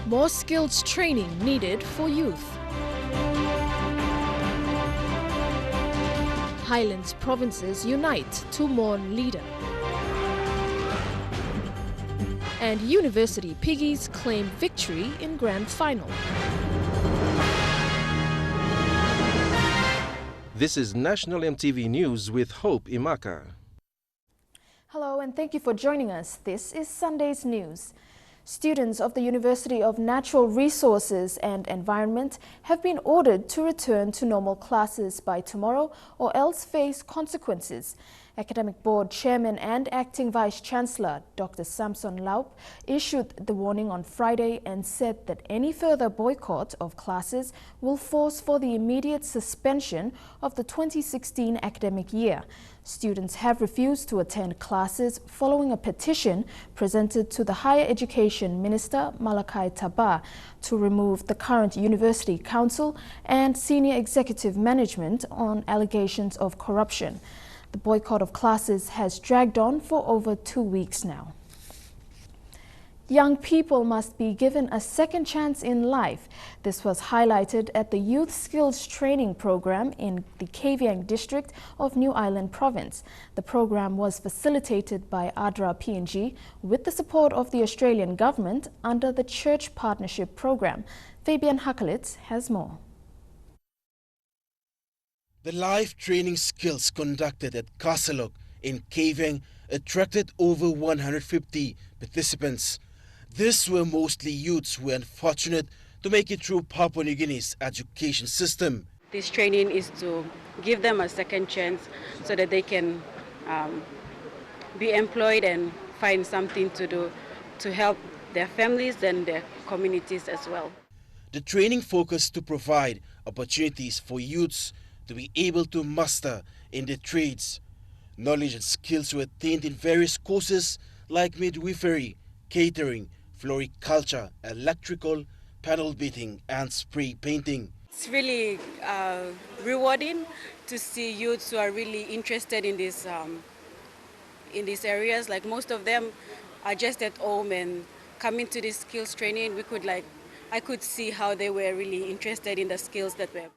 More skills training needed for youth. Highlands provinces unite to mourn leader. And University Piggies claim victory in grand final. This is National EMTV News with Hope Imaka. Hello and thank you for joining us. This is Sunday's news. Students of the University of Natural Resources and Environment have been ordered to return to normal classes by tomorrow or else face consequences. Academic Board Chairman and Acting Vice-Chancellor Dr. Samson Laup issued the warning on Friday and said that any further boycott of classes will force for the immediate suspension of the 2016 academic year. Students have refused to attend classes following a petition presented to the Higher Education Minister Malakai Taba to remove the current University Council and senior executive management on allegations of corruption. The boycott of classes has dragged on for over 2 weeks now. Young people must be given a second chance in life. This was highlighted at the Youth Skills Training Program in the Kavieng district of New Ireland Province. The program was facilitated by ADRA PNG with the support of the Australian government under the Church Partnership Program. Fabian Hakelitz has more. The life training skills conducted at Kasalok in Kavieng attracted over 150 participants. These were mostly youths who were unfortunate to make it through Papua New Guinea's education system. This training is to give them a second chance so that they can be employed and find something to do to help their families and their communities as well. The training focused to provide opportunities for youths to be able to master in their trades. Knowledge and skills were attained in various courses like midwifery, catering, floriculture, electrical, panel beating and spray painting. It's really rewarding to see youths who are really interested in these areas. Like most of them are just at home and coming to this skills training. I could see how they were really interested in the skills that were.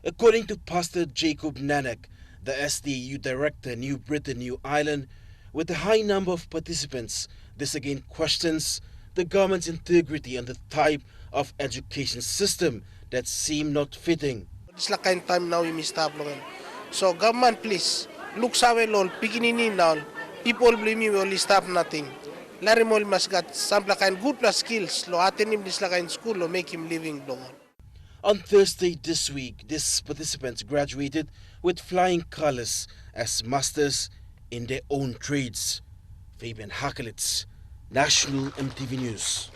According to Pastor Jacob Nanak, the SDU Director, New Britain, New Ireland, with a high number of participants, this again questions the government's integrity and the type of education system that seem not fitting. It's like kind time now you missed up. So government please, look sawe lol, pikinini now, people blame you only stop nothing. Larry Mol must got some kind good plus skills, lo attend him this like in school, lo make him living long. On Thursday this week, these participants graduated with flying colors as masters in their own trades. Fabian Hakelitz, National EMTV News.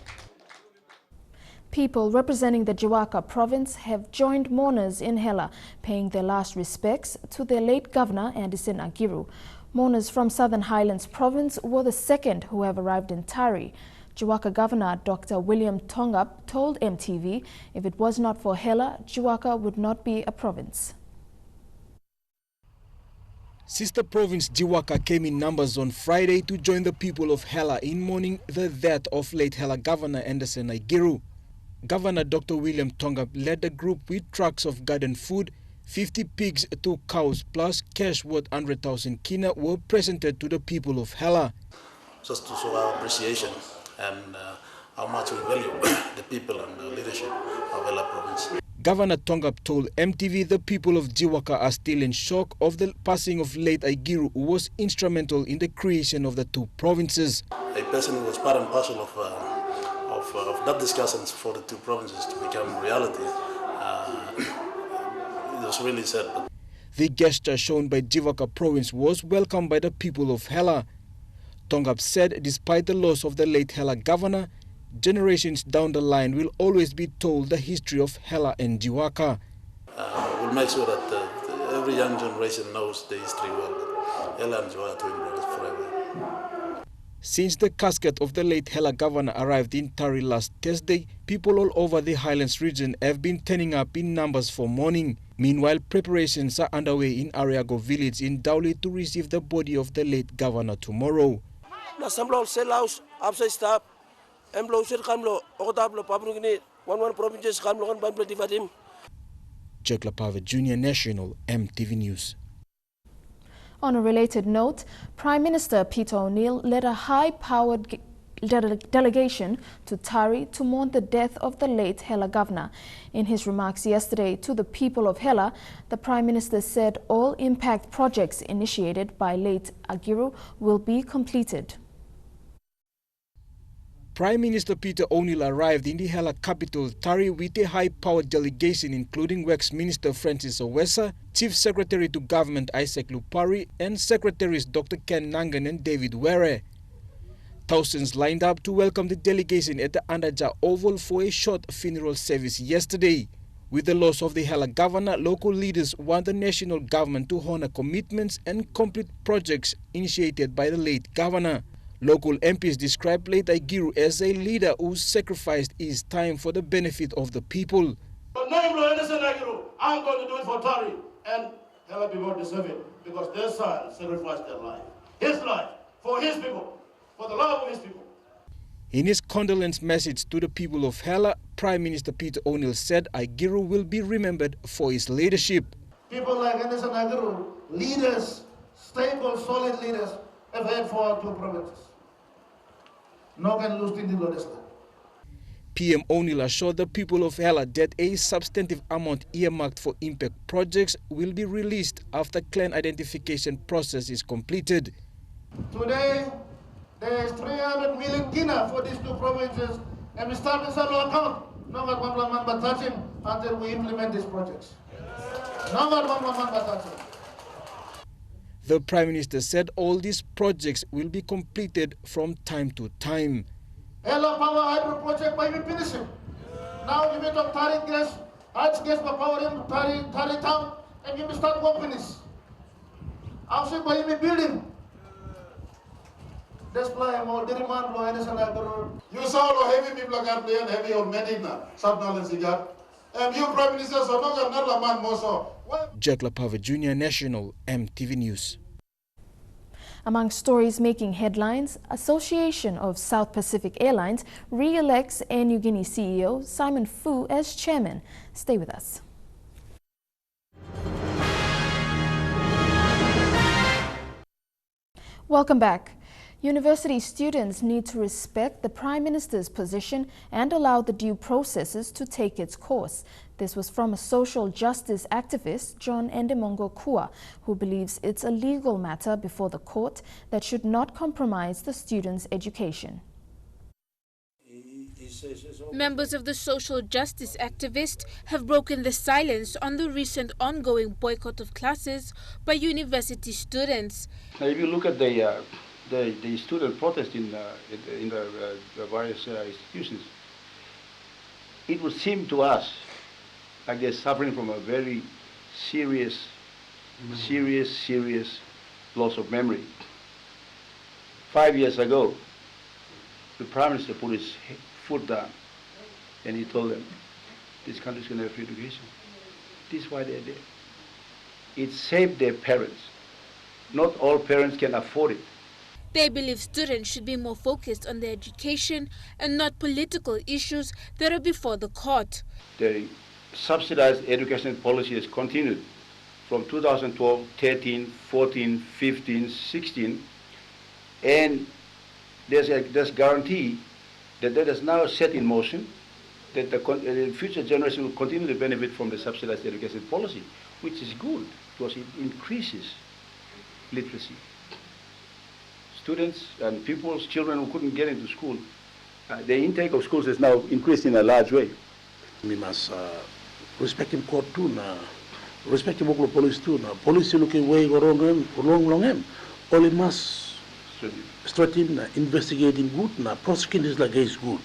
People representing the Jiwaka province have joined mourners in Hela, paying their last respects to their late governor, Anderson Agiru. Mourners from Southern Highlands province were the second who have arrived in Tari. Jiwaka Governor Dr. William Tongap told EMTV if it was not for Hela, Jiwaka would not be a province. Sister province Jiwaka came in numbers on Friday to join the people of Hela in mourning the death of late Hela Governor Anderson Agiru. Governor Dr. William Tongap led the group with trucks of garden food, 50 pigs, 2 cows, plus cash worth 100,000 kina were presented to the people of Hela. Just to show our appreciation and how much we value the people and the leadership of Hela province. Governor Tongap told EMTV the people of Jiwaka are still in shock of the passing of late Agiru, who was instrumental in the creation of the two provinces. A person who was part and parcel of that discussions for the two provinces to become reality. It was really sad. The gesture shown by Jiwaka province was welcomed by the people of Hela. Tongap said despite the loss of the late Hela governor, generations down the line will always be told the history of Hela and Jiwaka. We'll make sure that every young generation knows the history well. Hela and Jiwaka twin brothers forever. Since the casket of the late Hela governor arrived in Tari last Thursday, people all over the Highlands region have been turning up in numbers for mourning. Meanwhile, preparations are underway in Ariago village in Dowley to receive the body of the late governor tomorrow. Jack Lapava, Junior National, EMTV News. On a related note, Prime Minister Peter O'Neill led a high-powered delegation to Tari to mourn the death of the late Hela governor. In his remarks yesterday to the people of Hela, the Prime Minister said all impact projects initiated by late Agiru will be completed. Prime Minister Peter O'Neill arrived in the Hela capital, Tari, with a high-powered delegation including Works Minister Francis Owesa, Chief Secretary to Government Isaac Lupari, and Secretaries Dr. Ken Nangan and David Were. Thousands lined up to welcome the delegation at the Andaja Oval for a short funeral service yesterday. With the loss of the Hela governor, local leaders want the national government to honor commitments and complete projects initiated by the late governor. Local MPs described late Agiru as a leader who sacrificed his time for the benefit of the people. I'm going to do it for Tari, and Hela people deserve it because their son sacrificed their life, his life, for his people, for the love of his people. In his condolence message to the people of Hela, Prime Minister Peter O'Neill said Agiru will be remembered for his leadership. People like Anderson Agiru, leaders, stable, solid leaders, have had for our two provinces. No can lose in the Lodesland. PM O'Neill assured the people of Hela that a substantive amount earmarked for impact projects will be released after clan identification process is completed. Today, there is 300 million kina for these two provinces, and we start with our account. No one but touching until we implement these projects. No one but touching. The Prime Minister said all these projects will be completed from time to time. Hela power hydro project by finishing. Now you may talk Tari gas, hydro gas for power in Tari town, and you may start work finish. Also by building. That's why I'm all the demand for Anderson Agiru. You saw the heavy people are playing heavy on Medina, Subnal Cigar. And you Prime Minister, so not a man more so. Jack Lapava, Junior National, EMTV News. Among stories making headlines, Association of South Pacific Airlines re-elects Air Niugini CEO Simon Fu as chairman. Stay with us. Welcome back. University students need to respect the Prime Minister's position and allow the due processes to take its course. This was from a social justice activist, John Endemongo Kua, who believes it's a legal matter before the court that should not compromise the students' education. Members of the social justice activist have broken the silence on the recent ongoing boycott of classes by university students. Now, if you look at the student protest in the various institutions, it would seem to us like they're suffering from a very serious loss of memory. 5 years ago, the Prime Minister put his foot down and he told them, this country's going to have free education. This is why they're there. It saved their parents. Not all parents can afford it. They believe students should be more focused on their education and not political issues that are before the court. The subsidized education policy has continued from 2012, 13, 14, 15, 16, and there's guarantee that that is now set in motion, that the future generation will continue to benefit from the subsidized education policy, which is good because it increases literacy. Students and people's children who couldn't get into school, the intake of schools is now increased in a large way. We must respect him court too now. Respect him local police too now. Police looking way wrong him. Only must straighten, investigating good now. Prosecuting is like is good.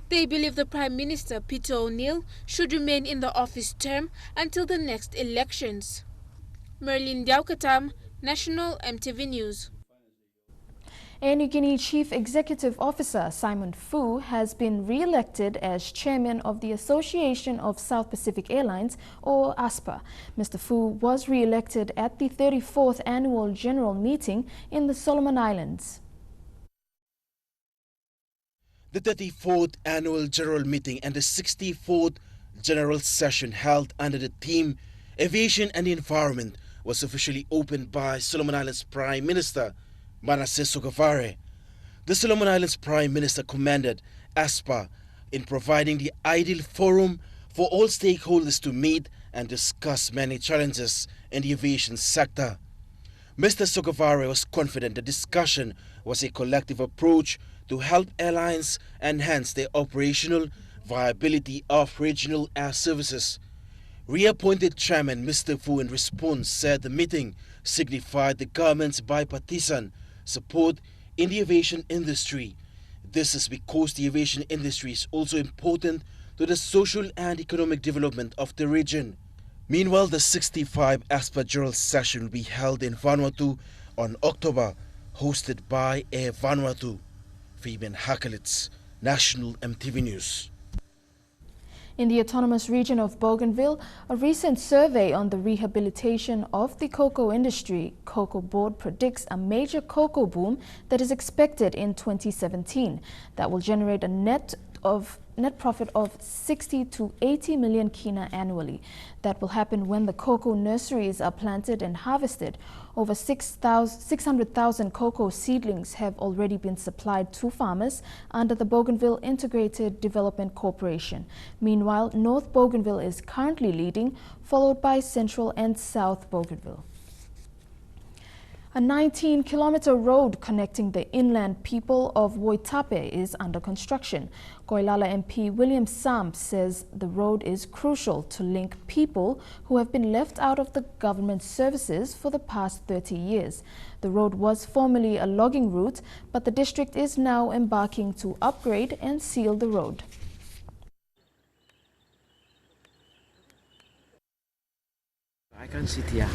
They believe the Prime Minister, Peter O'Neill, should remain in the office term until the next elections. Merlin Diaukatam, National EMTV News. Air Niugini Chief Executive Officer Simon Fu has been re-elected as chairman of the Association of South Pacific Airlines, or ASPA. Mr. Fu was re-elected at the 34th Annual General Meeting in the Solomon Islands. The 34th Annual General Meeting and the 64th General Session held under the theme Aviation and the Environment was officially opened by Solomon Islands Prime Minister Manasseh Sogavare. The Solomon Islands Prime Minister commended ASPA in providing the ideal forum for all stakeholders to meet and discuss many challenges in the aviation sector. Mr. Sogavare was confident the discussion was a collective approach to help airlines enhance their operational viability of regional air services. Reappointed Chairman Mr. Fu in response said the meeting signified the government's bipartisan support in the aviation industry. This is because the aviation industry is also important to the social and economic development of the region. Meanwhile, the 65th ASPA General Session will be held in Vanuatu on October, hosted by Air Vanuatu. Fabian Hakelitz, National EMTV News. In the autonomous region of Bougainville, a recent survey on the rehabilitation of the cocoa industry, Cocoa Board predicts a major cocoa boom that is expected in 2017 that will generate a net profit of 60 to 80 million kina annually. That will happen when the cocoa nurseries are planted and harvested. Over 600,000 cocoa seedlings have already been supplied to farmers under the Bougainville Integrated Development Corporation. Meanwhile, North Bougainville is currently leading, followed by Central and South Bougainville. A 19-kilometer road connecting the inland people of Woitape is under construction. Koilala MP William Samp says the road is crucial to link people who have been left out of the government services for the past 30 years. The road was formerly a logging route, but the district is now embarking to upgrade and seal the road. I can't sit here.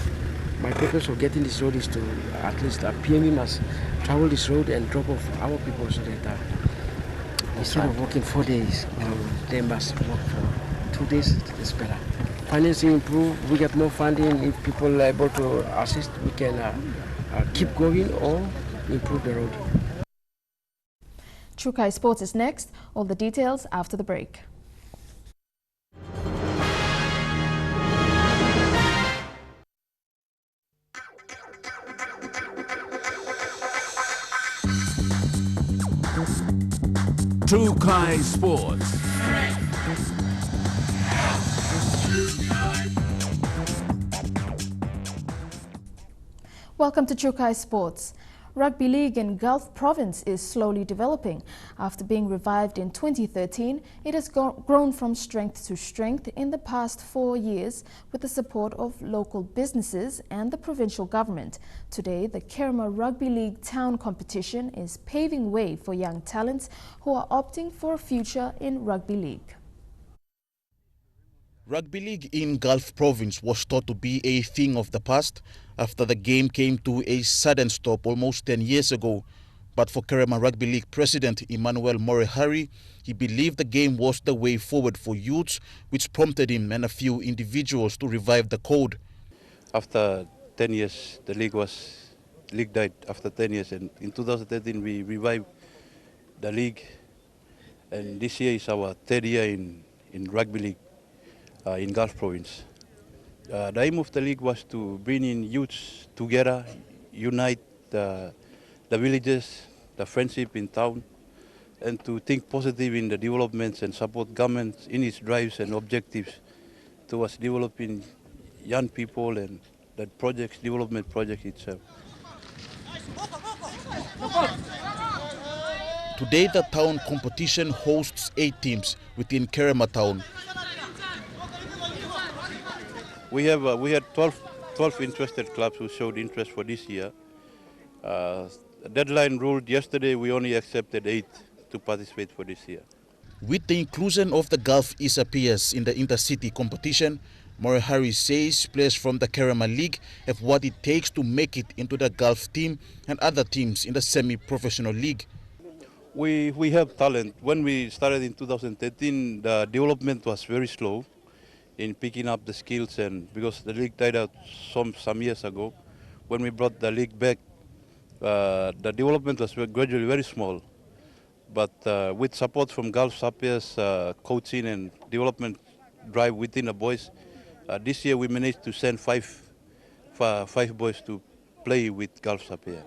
My purpose of getting this road is to at least PME must travel this road and drop off our people so that instead of working 4 days, they must work for 2 days. It's better. Financing improve, we get more funding. If people are able to assist, we can keep going or improve the road. Chukai Sports is next. All the details after the break. Chukai Sports. Welcome to Chukai Sports. Rugby league in Gulf Province is slowly developing. After being revived in 2013, it has grown from strength to strength in the past 4 years with the support of local businesses and the provincial government. Today, the Kerema Rugby League Town competition is paving way for young talents who are opting for a future in rugby league. Rugby league in Gulf Province was thought to be a thing of the past after the game came to a sudden stop almost 10 years ago. But for Kerema Rugby League President Emmanuel Morehari, he believed the game was the way forward for youths, which prompted him and a few individuals to revive the code. After 10 years, the league died after 10 years, and in 2013 we revived the league, and this year is our 3rd year in rugby league. In Gulf Province. The aim of the league was to bring in youths together, unite the villages, the friendship in town, and to think positive in the developments and support government in its drives and objectives towards developing young people and the development project itself. Today the town competition hosts 8 teams within Kerema town. We had 12 interested clubs who showed interest for this year. The deadline ruled yesterday, we only accepted 8 to participate for this year. With the inclusion of the Gulf Isa peers in the intercity competition, Morehari says players from the Kerema League have what it takes to make it into the Gulf team and other teams in the semi-professional league. We have talent. When we started in 2013, the development was very slow in picking up the skills, and because the league died out some years ago, when we brought the league back, the development was gradually very small. But with support from Gulf Sapiens, coaching and development drive within the boys, this year we managed to send five boys to play with Gulf Sapia,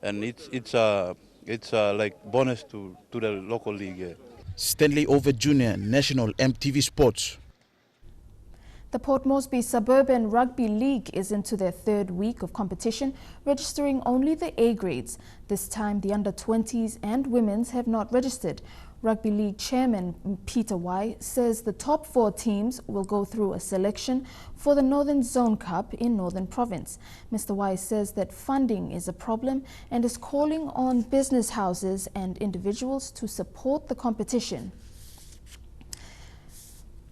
and it's like bonus to the local league. Yeah. Stanley Over Jr., National EMTV Sports. The Port Moresby Suburban Rugby League is into their third week of competition, registering only the A grades. This time, the under-20s and women's have not registered. Rugby League Chairman Peter Y says the top 4 teams will go through a selection for the Northern Zone Cup in Northern Province. Mr. Y says that funding is a problem and is calling on business houses and individuals to support the competition.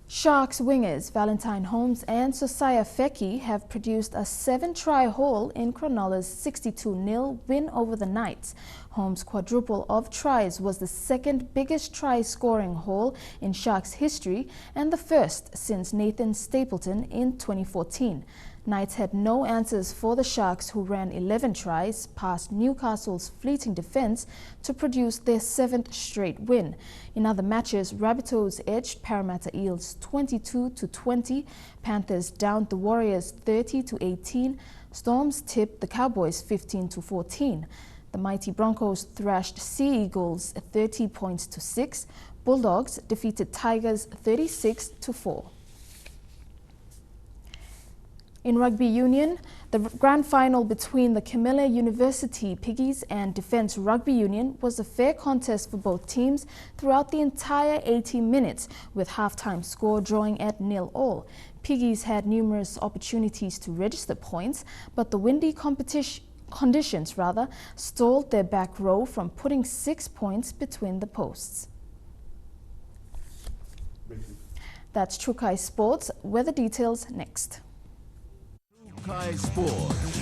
Sharks wingers Valentine Holmes and Sosaya Feki have produced a 7-try haul in Cronulla's 62-0 win over the Knights. Holmes' quadruple of tries was the second biggest try-scoring haul in Sharks history and the first since Nathan Stapleton in 2014. Knights had no answers for the Sharks, who ran 11 tries past Newcastle's fleeting defence to produce their 7th straight win. In other matches, Rabbitohs edged Parramatta Eels 22-20, Panthers downed the Warriors 30-18, Storms tipped the Cowboys 15-14. The mighty Broncos thrashed Sea Eagles 30 points to 6. Bulldogs defeated Tigers 36-4. In rugby union, the grand final between the Camilla University Piggies and Defence Rugby Union was a fair contest for both teams throughout the entire 80 minutes, with half-time score drawing at 0-0. Piggies had numerous opportunities to register points, but the windy conditions stalled their back row from putting 6 points between the posts. That's Trukai Sports. Weather details next. Trukai Sports.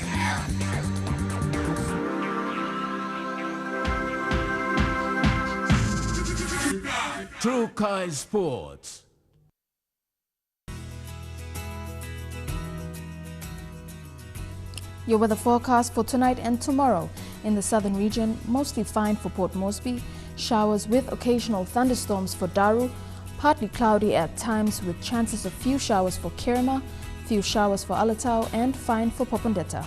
Trukai Sports. Your weather forecast for tonight and tomorrow. In the southern region, mostly fine for Port Moresby, showers with occasional thunderstorms for Daru, partly cloudy at times with chances of few showers for Kirima, few showers for Alatau, and fine for Popondetta.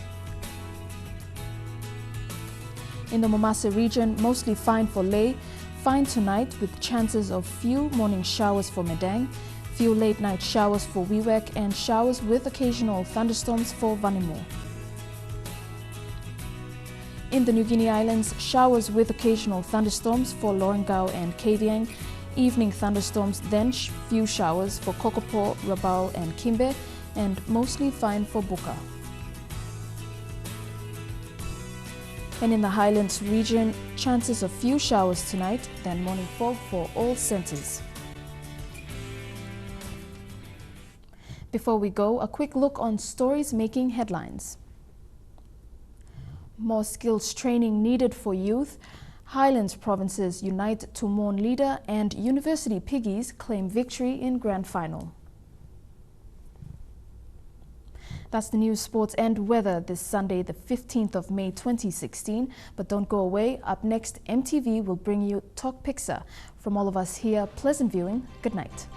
In the Momasa region, mostly fine for Lae, fine tonight with chances of few morning showers for Medang, few late night showers for Wewak, and showers with occasional thunderstorms for Vanimo. In the New Guinea Islands, showers with occasional thunderstorms for Lorengau and Kavieng, evening thunderstorms, then few showers for Kokopo, Rabaul and Kimbe, and mostly fine for Buka. And in the Highlands region, chances of few showers tonight, then morning fog for all centres. Before we go, a quick look on stories making headlines. More skills training needed for youth. Highlands provinces unite to mourn leader, and University Piggies claim victory in grand final. That's the news, sports and weather this Sunday, the 15th of May 2016. But don't go away. Up next, EMTV will bring you Talk Picture. From all of us here, pleasant viewing. Good night.